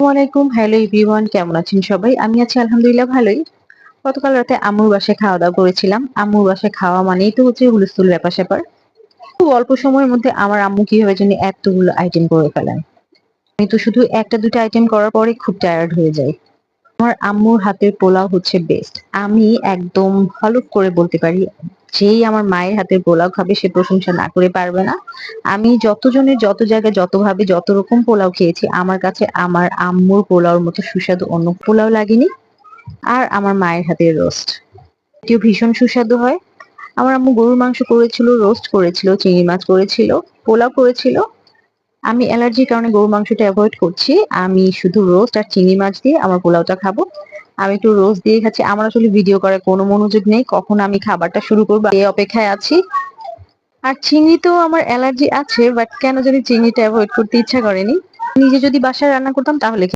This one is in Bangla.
ওয়ালাইকুম, হ্যালো এভরিওয়ান, কেমন আছেন সবাই? আমি আছি আলহামদুলিল্লাহ ভালোই। গতকাল রাতে আম্মুর বাসায় খাওয়া-দাওয়া করেছিলাম। আম্মুর বাসায় খাওয়া মানেই তো হচ্ছে হুলস্থুল ব্যাপার-স্যাপার। খুব অল্প সময়ের মধ্যে আমার আম্মু কিভাবে জানি এতগুলো আইটেম করে ফেলেন। আমি তো শুধু ১ টা ২ টা আইটেম করার পরেই খুব টায়ার্ড হয়ে যাই। আমার আম্মুর হাতের পোলাও হচ্ছে বেস্ট। আমি একদম হলফ করে বলতে পারি, যেই আমার মায়ের হাতের পোলাও খাবে সে প্রশংসা না করে পারবে না। আমি যতজনের যত জায়গায় যতভাবে যত রকম পোলাও খেয়েছি, আমার কাছে আমার আম্মুর পোলাওর মতো সুস্বাদু অন্য পোলাও লাগেনি। আর আমার মায়ের হাতের রোস্ট, এটিও ভীষণ সুস্বাদু হয়। আমার আম্মু গরুর মাংস করেছিল, রোস্ট করেছিল, চিংড়ি মাছ করেছিল, পোলাও করেছিল। আমি অ্যালার্জির কারণে গরুর মাংসটা এভয়েড করছি। আমি শুধু রোস্ট আর চিংড়ি মাছ দিয়ে আমার পোলাওটা খাবো। আমি একটু রোস্ট দিয়ে খাচ্ছি। আমার আসলে ভিডিও করার কোনো মনোযোগ নেই। কখন আমি খাবারটা শুরু করব এই অপেক্ষায় আছি। আর চিংড়িতেও আমার অ্যালার্জি আছে, বাট কেন জানি চিংড়িটা এভয়েড করতে ইচ্ছা করেনি। নিজে যদি বাসায় রান্না করতাম তাহলে